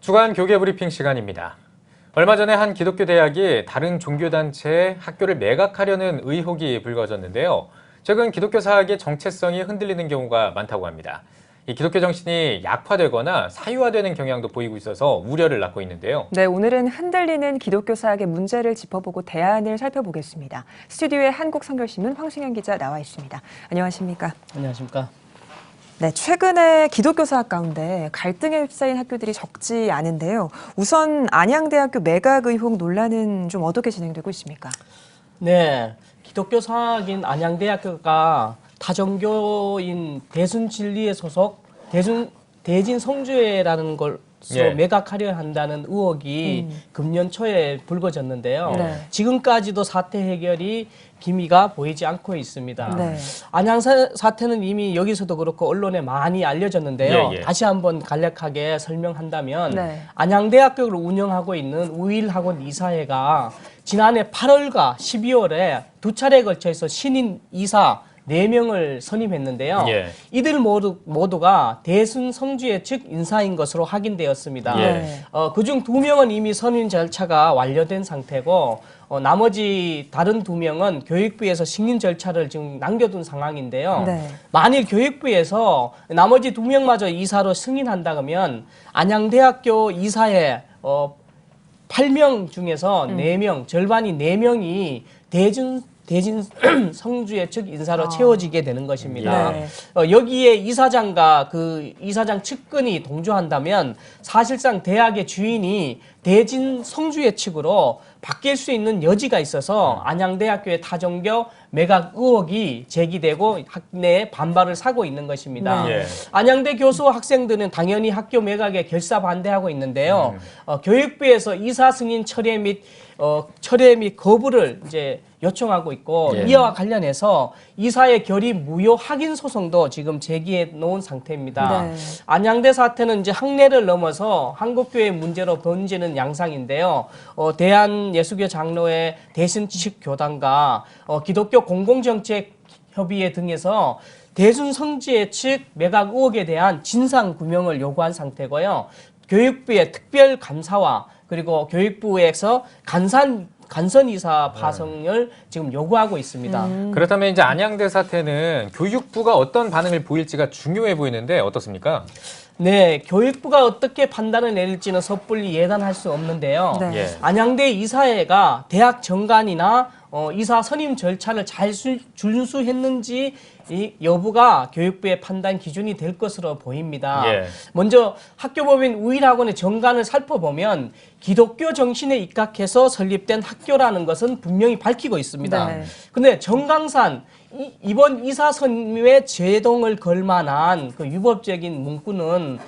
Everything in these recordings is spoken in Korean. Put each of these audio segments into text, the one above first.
주간 교계 브리핑 시간입니다. 얼마 전에 한 기독교 대학이 다른 종교단체에 학교를 매각하려는 의혹이 불거졌는데요. 최근 기독교 사학의 정체성이 흔들리는 경우가 많다고 합니다. 이 기독교 정신이 약화되거나 사유화되는 경향도 보이고 있어서 우려를 낳고 있는데요. 네, 오늘은 흔들리는 기독교 사학의 문제를 짚어보고 대안을 살펴보겠습니다. 스튜디오에 한국선교신문 황승현 기자 나와 있습니다. 안녕하십니까? 안녕하십니까? 네, 최근에 기독교 사학 가운데 갈등에 휩싸인 학교들이 적지 않은데요. 우선 안양대학교 매각 의혹 논란은 좀 어떻게 진행되고 있습니까? 네, 기독교 사학인 안양대학교가 타종교인 대순진리에 소속 대진 성주회라는 것으로 매각하려 한다는 의혹이 금년 초에 불거졌는데요. 네. 지금까지도 사태 해결이 기미가 보이지 않고 있습니다. 네. 안양 사태는 이미 여기서도 그렇고 언론에 많이 알려졌는데요. 다시 한번 간략하게 설명한다면 네. 안양대학교를 운영하고 있는 우일학원 이사회가 지난해 8월과 12월에 두 차례에 걸쳐서 신인 이사 4명을 선임했는데요. 이들 모두가 대순 성주회 측 인사인 것으로 확인되었습니다. 그중 2명은 이미 선임 절차가 완료된 상태고 나머지 다른 2명은 교육부에서 승인 절차를 지금 남겨둔 상황인데요. 네. 만일 교육부에서 나머지 2명마저 이사로 승인한다 그러면 안양대학교 이사회 8명 중에서 4명, 절반이 4명이 대진 성주회 측 인사로 채워지게 되는 것입니다. 네. 여기에 이사장과 그 이사장 측근이 동조한다면 사실상 대학의 주인이 대진 성주회 측으로 바뀔 수 있는 여지가 있어서 안양대학교의 타종교 매각 의혹이 제기되고 학내에 반발을 사고 있는 것입니다. 안양대 교수와 학생들은 당연히 학교 매각에 결사 반대하고 있는데요. 교육부에서 이사 승인 철회 및 거부를 이제 요청하고 있고 이와 관련해서 이사의 결의 무효 확인 소송도 지금 제기해 놓은 상태입니다. 네. 안양대 사태는 이제 학내를 넘어서 한국교회 문제로 번지는 양상인데요. 대한예수교 장로회 대신 측 교단과 기독교 공공정책협의회 등에서 대순 성주회 측 매각 의혹에 대한 진상 규명을 요구한 상태고요. 교육부의 특별 감사와 그리고 교육부에서 간선이사 파송을 지금 요구하고 있습니다. 그렇다면 이제 안양대 사태는 교육부가 어떤 반응을 보일지가 중요해 보이는데 어떻습니까? 네, 교육부가 어떻게 판단을 내릴지는 섣불리 예단할 수 없는데요. 네. 안양대 이사회가 대학 정관이나 이사 선임 절차를 잘 준수했는지 이 여부가 교육부의 판단 기준이 될 것으로 보입니다. 먼저 학교법인 우일학원의 정관을 살펴보면 기독교 정신에 입각해서 설립된 학교라는 것은 분명히 밝히고 있습니다. 근데 정강산 이번 이사 선임에 제동을 걸 만한 그 유법적인 문구는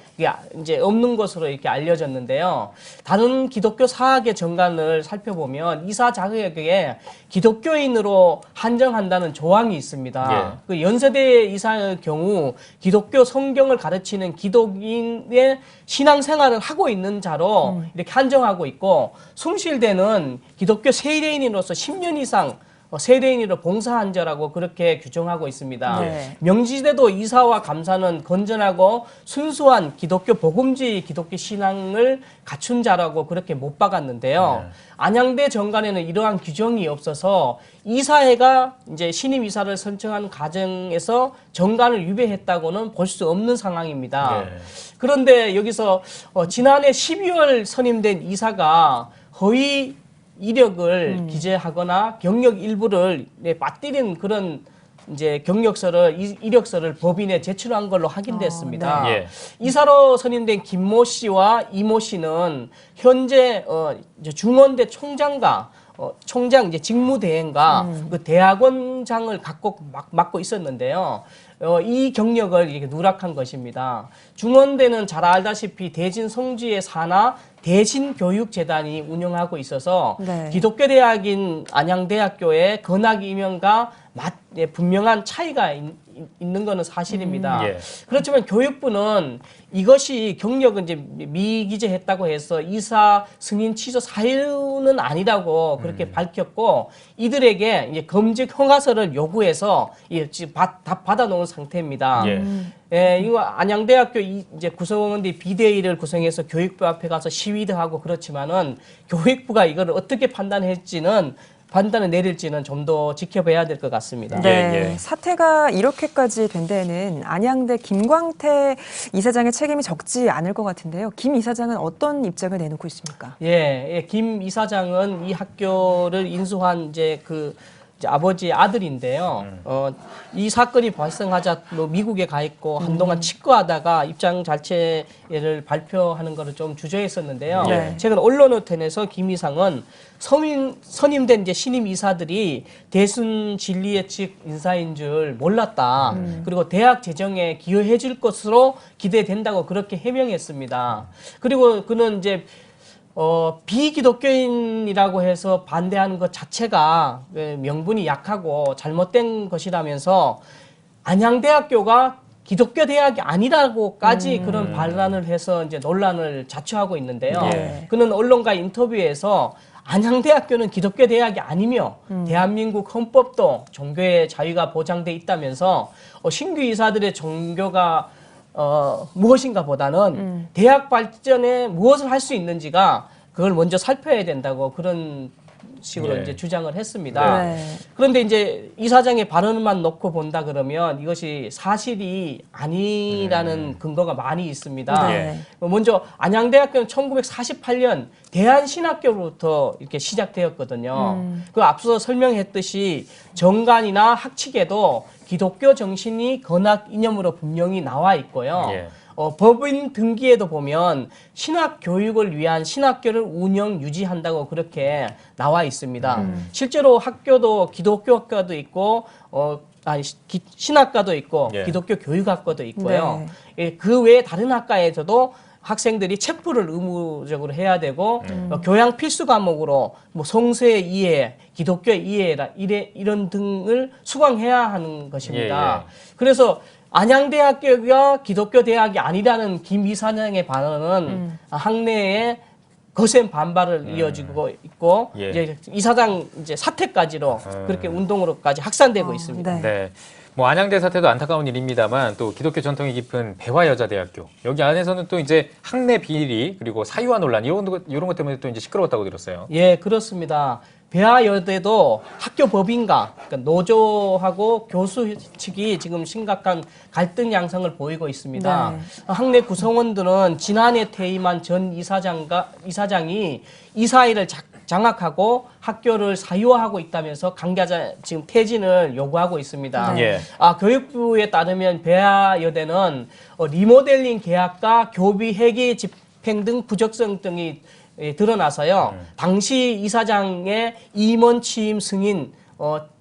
이제 없는 것으로 이렇게 알려졌는데요. 다른 기독교 사학의 정관을 살펴보면 이사 자격에 기독교인으로 한정한다는 조항이 있습니다. 그 연세대 이사의 경우 기독교 성경을 가르치는 기독인의 신앙생활을 하고 있는 자로 이렇게 한정하고 있고 숭실대는 기독교 세례인으로서 10년 이상 세례인으로 봉사한 자라고 그렇게 규정하고 있습니다. 명지대도 이사와 감사는 건전하고 순수한 기독교 복음주의 기독교 신앙을 갖춘 자라고 그렇게 못 박았는데요. 안양대 정관에는 이러한 규정이 없어서 이사회가 이제 신임 이사를 선정하는 과정에서 정관을 위배했다고는 볼 수 없는 상황입니다. 그런데 여기서 지난해 12월 선임된 이사가 허위 이력을 기재하거나 경력 일부를 빠뜨린 그런 이제 이력서를 법인에 제출한 걸로 확인됐습니다. 이사로 선임된 김모 씨와 이모 씨는 현재 중원대 총장과 총장 이제 직무대행과 그 대학원장을 맡고 있었는데요. 이 경력을 이렇게 누락한 것입니다. 중원대는 잘 알다시피 대진 성주의 산하 대신교육재단이 운영하고 있어서 기독교 대학인 안양대학교의 건학 임명과 분명한 차이가 있는 것은 사실입니다. 그렇지만 교육부는 이것이 경력은 이제 미기재했다고 해서 이사 승인 취소 사유는 아니라고 그렇게 밝혔고 이들에게 이제 검증 허가서를 요구해서 받아놓은 상태입니다. 이거 안양대학교 이제 구성원들이 비대위를 구성해서 교육부 앞에 가서 시위도 하고 그렇지만은 교육부가 이걸 어떻게 판단을 내릴지는 좀 더 지켜봐야 될 것 같습니다. 네, 사태가 이렇게까지 된 데에는 안양대 김광태 이사장의 책임이 적지 않을 것 같은데요. 김 이사장은 어떤 입장을 내놓고 있습니까? 김 이사장은 이 학교를 인수한 이제 이제 아버지의 아들인데요. 이 사건이 발생하자 미국에 가 있고 한동안 치과하다가 입장 자체를 발표하는 것을 좀 주저했었는데요. 최근 언론을 통해서 김 이사장은 선임된 이제 신임 이사들이 대순 진리의 측 인사인 줄 몰랐다. 그리고 대학 재정에 기여해 줄 것으로 기대된다고 그렇게 해명했습니다. 그리고 그는 이제 비기독교인이라고 해서 반대하는 것 자체가 명분이 약하고 잘못된 것이라면서 안양대학교가 기독교 대학이 아니라고까지 그런 발언을 해서 이제 논란을 자초하고 있는데요. 그는 언론과 인터뷰에서 안양대학교는 기독교 대학이 아니며 대한민국 헌법도 종교의 자유가 보장돼 있다면서 신규 이사들의 종교가 무엇인가 보다는 대학 발전에 무엇을 할 수 있는지가 그걸 먼저 살펴야 된다고 그런 식으로 이제 주장을 했습니다. 그런데 이제 이사장의 발언만 놓고 본다 그러면 이것이 사실이 아니라는 근거가 많이 있습니다. 먼저 안양대학교는 1948년 대한신학교로부터 이렇게 시작되었거든요. 그 앞서 설명했듯이 정관이나 학칙에도 기독교 정신이 건학 이념으로 분명히 나와 있고요. 법인 등기에도 보면 신학 교육을 위한 신학교를 운영 유지한다고 그렇게 나와 있습니다. 실제로 학교도 기독교 학과도 있고 신학과도 있고 기독교 교육학과도 있고요. 그 외에 다른 학과에서도 학생들이 체프를 의무적으로 해야 되고 교양 필수 과목으로 뭐 성서의 이해, 기독교 이해라 이런 등을 수강해야 하는 것입니다. 그래서 안양대학교가 기독교 대학이 아니라는 김 이사장의 발언은 학내에 거센 반발을 이어지고 있고 이제 이사장 이제 사퇴까지로 그렇게 운동으로까지 확산되고 있습니다. 뭐 안양대 사태도 안타까운 일입니다만 또 기독교 전통이 깊은 배화여자대학교 여기 안에서는 또 이제 학내 비리 그리고 사유화 논란 이런 것 때문에 또 이제 시끄러웠다고 들었어요. 그렇습니다. 배화여대도 학교 법인과 그러니까 노조하고 교수 측이 지금 심각한 갈등 양상을 보이고 있습니다. 학내 구성원들은 지난해 퇴임한 전 이사장이 이사회를 장악하고 학교를 사유화하고 있다면서 관계자 지금 퇴진을 요구하고 있습니다. 교육부에 따르면 배화여대는 리모델링 계약과 교비 회계 집행 등 부적성 등이 드러나서요. 당시 이사장의 임원 취임 승인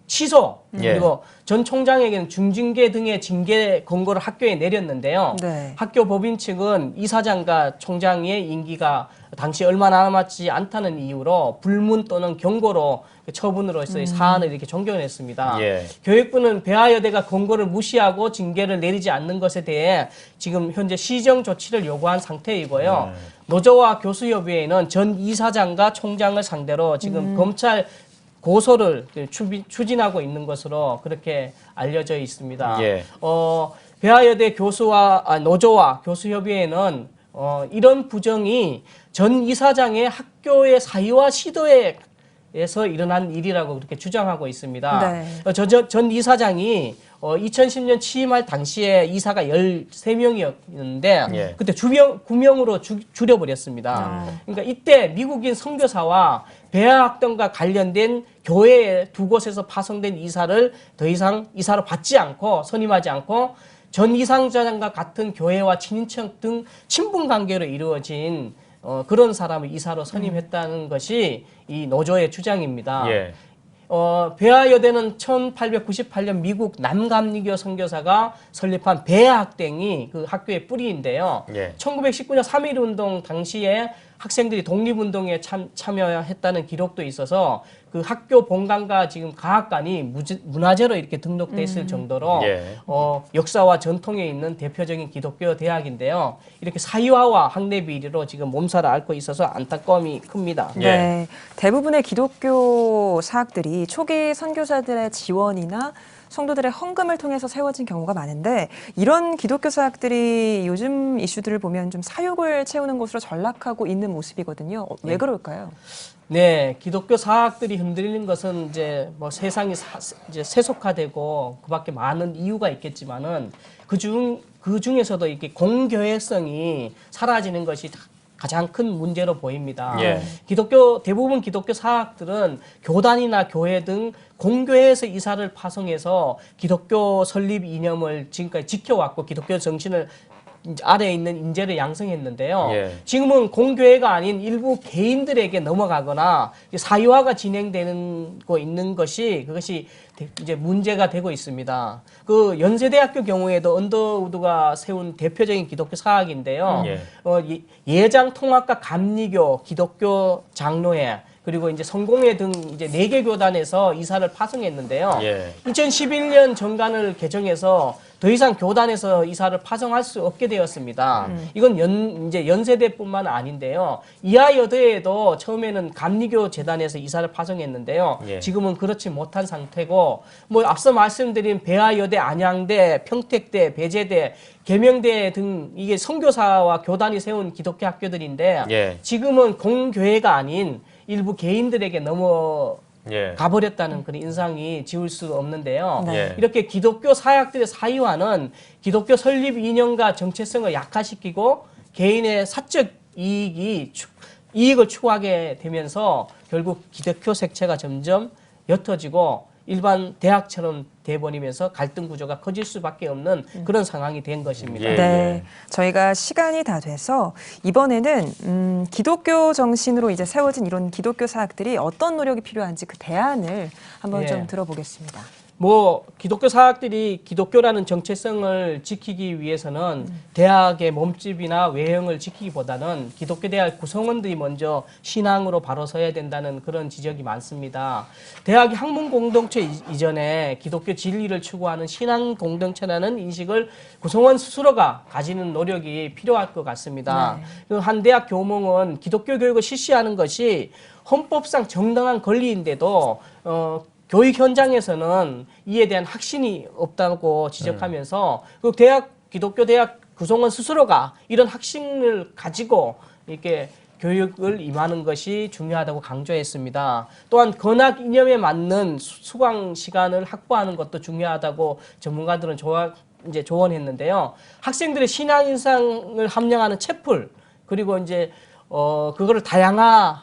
취소 그리고 전 총장에게는 중징계 등의 징계 권고를 학교에 내렸는데요. 학교 법인 측은 이사장과 총장의 임기가 당시 얼마 남았지 않다는 이유로 불문 또는 경고로 처분으로서의 사안을 이렇게 종결했습니다. 교육부는 배화여대가 권고를 무시하고 징계를 내리지 않는 것에 대해 지금 현재 시정 조치를 요구한 상태이고요. 노조와 교수협의회는 전 이사장과 총장을 상대로 지금 검찰 고소를 추진하고 있는 것으로 그렇게 알려져 있습니다. 배화여대 노조와 교수협의회는 이런 부정이 전 이사장의 학교의 사유화 시도에서 일어난 일이라고 그렇게 주장하고 있습니다. 전 이사장이 2010년 취임할 당시에 이사가 13명이었는데 그때 9명으로 줄여버렸습니다. 그러니까 이때 미국인 선교사와 배화학당과 관련된 교회 두 곳에서 파송된 이사를 더 이상 이사로 받지 않고 선임하지 않고 전 이사장과 같은 교회와 친인척 등 친분 관계로 이루어진 그런 사람을 이사로 선임했다는 것이 이 노조의 주장입니다. 배화여대는 1898년 미국 남감리교 선교사가 설립한 배화학당이 그 학교의 뿌리인데요. 1919년 3.1운동 당시에 학생들이 독립운동에 참여했다는 기록도 있어서 그 학교 본관과 지금 가학관이 문화재로 이렇게 등록돼 있을 정도로 역사와 전통에 있는 대표적인 기독교 대학인데요. 이렇게 사유화와 학내 비리로 지금 몸살을 앓고 있어서 안타까움이 큽니다. 대부분의 기독교 사학들이 초기 선교사들의 지원이나 성도들의 헌금을 통해서 세워진 경우가 많은데 이런 기독교 사학들이 요즘 이슈들을 보면 좀 사육을 채우는 곳으로 전락하고 있는 모습이거든요. 왜 그럴까요? 네, 기독교 사학들이 흔들리는 것은 이제 뭐 세상이 이제 세속화되고 그밖에 많은 이유가 있겠지만은 그 중에서도 이렇게 공교회성이 사라지는 것이 가장 큰 문제로 보입니다. 예. 대부분 기독교 사학들은 교단이나 교회 등 공교회에서 이사를 파송해서 기독교 설립 이념을 지금까지 지켜왔고 기독교 정신을 아래에 있는 인재를 양성했는데요. 예. 지금은 공교회가 아닌 일부 개인들에게 넘어가거나 사유화가 진행되는 거 있는 그것이 이제 문제가 되고 있습니다. 그 연세대학교 경우에도 언더우드가 세운 대표적인 기독교 사학인데요. 예장 통합과 감리교, 기독교 장로회 그리고 이제 성공회 등 이제 4개 교단에서 이사를 파송했는데요. 2011년 정관을 개정해서 더 이상 교단에서 이사를 파송할 수 없게 되었습니다. 이건 이제 연세대뿐만 아닌데요. 이하여대에도 처음에는 감리교 재단에서 이사를 파송했는데요. 지금은 그렇지 못한 상태고, 뭐 앞서 말씀드린 배아여대, 안양대, 평택대, 배재대, 계명대 등 이게 선교사와 교단이 세운 기독교 학교들인데 지금은 공교회가 아닌 일부 개인들에게 가버렸다는 그런 인상이 지울 수 없는데요. 이렇게 기독교 사학들의 사유화는 기독교 설립 이념과 정체성을 약화시키고 개인의 사적 이익을 추구하게 되면서 결국 기독교 색채가 점점 옅어지고 일반 대학처럼 돼버리면서 갈등 구조가 커질 수밖에 없는 그런 상황이 된 것입니다. 네, 저희가 시간이 다 돼서 이번에는 기독교 정신으로 이제 세워진 이런 기독교 사학들이 어떤 노력이 필요한지 그 대안을 한번 좀 들어보겠습니다. 뭐 기독교 사학들이 기독교라는 정체성을 지키기 위해서는 대학의 몸집이나 외형을 지키기보다는 기독교 대학 구성원들이 먼저 신앙으로 바로 서야 된다는 그런 지적이 많습니다. 대학이 학문 공동체 이전에 기독교 진리를 추구하는 신앙 공동체라는 인식을 구성원 스스로가 가지는 노력이 필요할 것 같습니다. 한 대학 교목은 기독교 교육을 실시하는 것이 헌법상 정당한 권리인데도 교육 현장에서는 이에 대한 확신이 없다고 지적하면서 그 기독교 대학 구성원 스스로가 이런 확신을 가지고 이렇게 교육을 임하는 것이 중요하다고 강조했습니다. 또한 건학 이념에 맞는 수강 시간을 확보하는 것도 중요하다고 전문가들은 조언했는데요. 학생들의 신앙 인상을 함양하는 채플 그리고 이제 그거를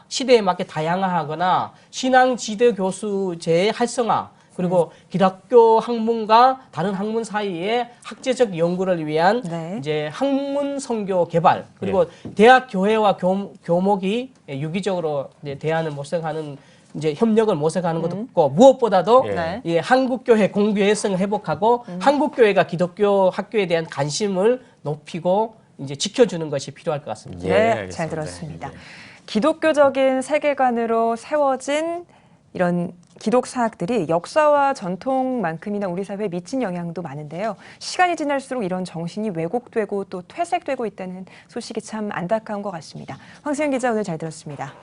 시대에 맞게 다양화하거나 신앙 지도 교수제의 활성화 그리고 기독교 학문과 다른 학문 사이의 학제적 연구를 위한 이제 학문 선교 개발 그리고 대학 교회와 교목이 유기적으로 이제 대안을 모색하는 이제 협력을 모색하는 것도 있고 무엇보다도 한국교회 공교회성을 회복하고 한국교회가 기독교 학교에 대한 관심을 높이고 이제 지켜주는 것이 필요할 것 같습니다. 네, 잘 들었습니다. 기독교적인 세계관으로 세워진 이런 기독 사학들이 역사와 전통만큼이나 우리 사회에 미친 영향도 많은데요. 시간이 지날수록 이런 정신이 왜곡되고 또 퇴색되고 있다는 소식이 참 안타까운 것 같습니다. 황수영 기자 오늘 잘 들었습니다.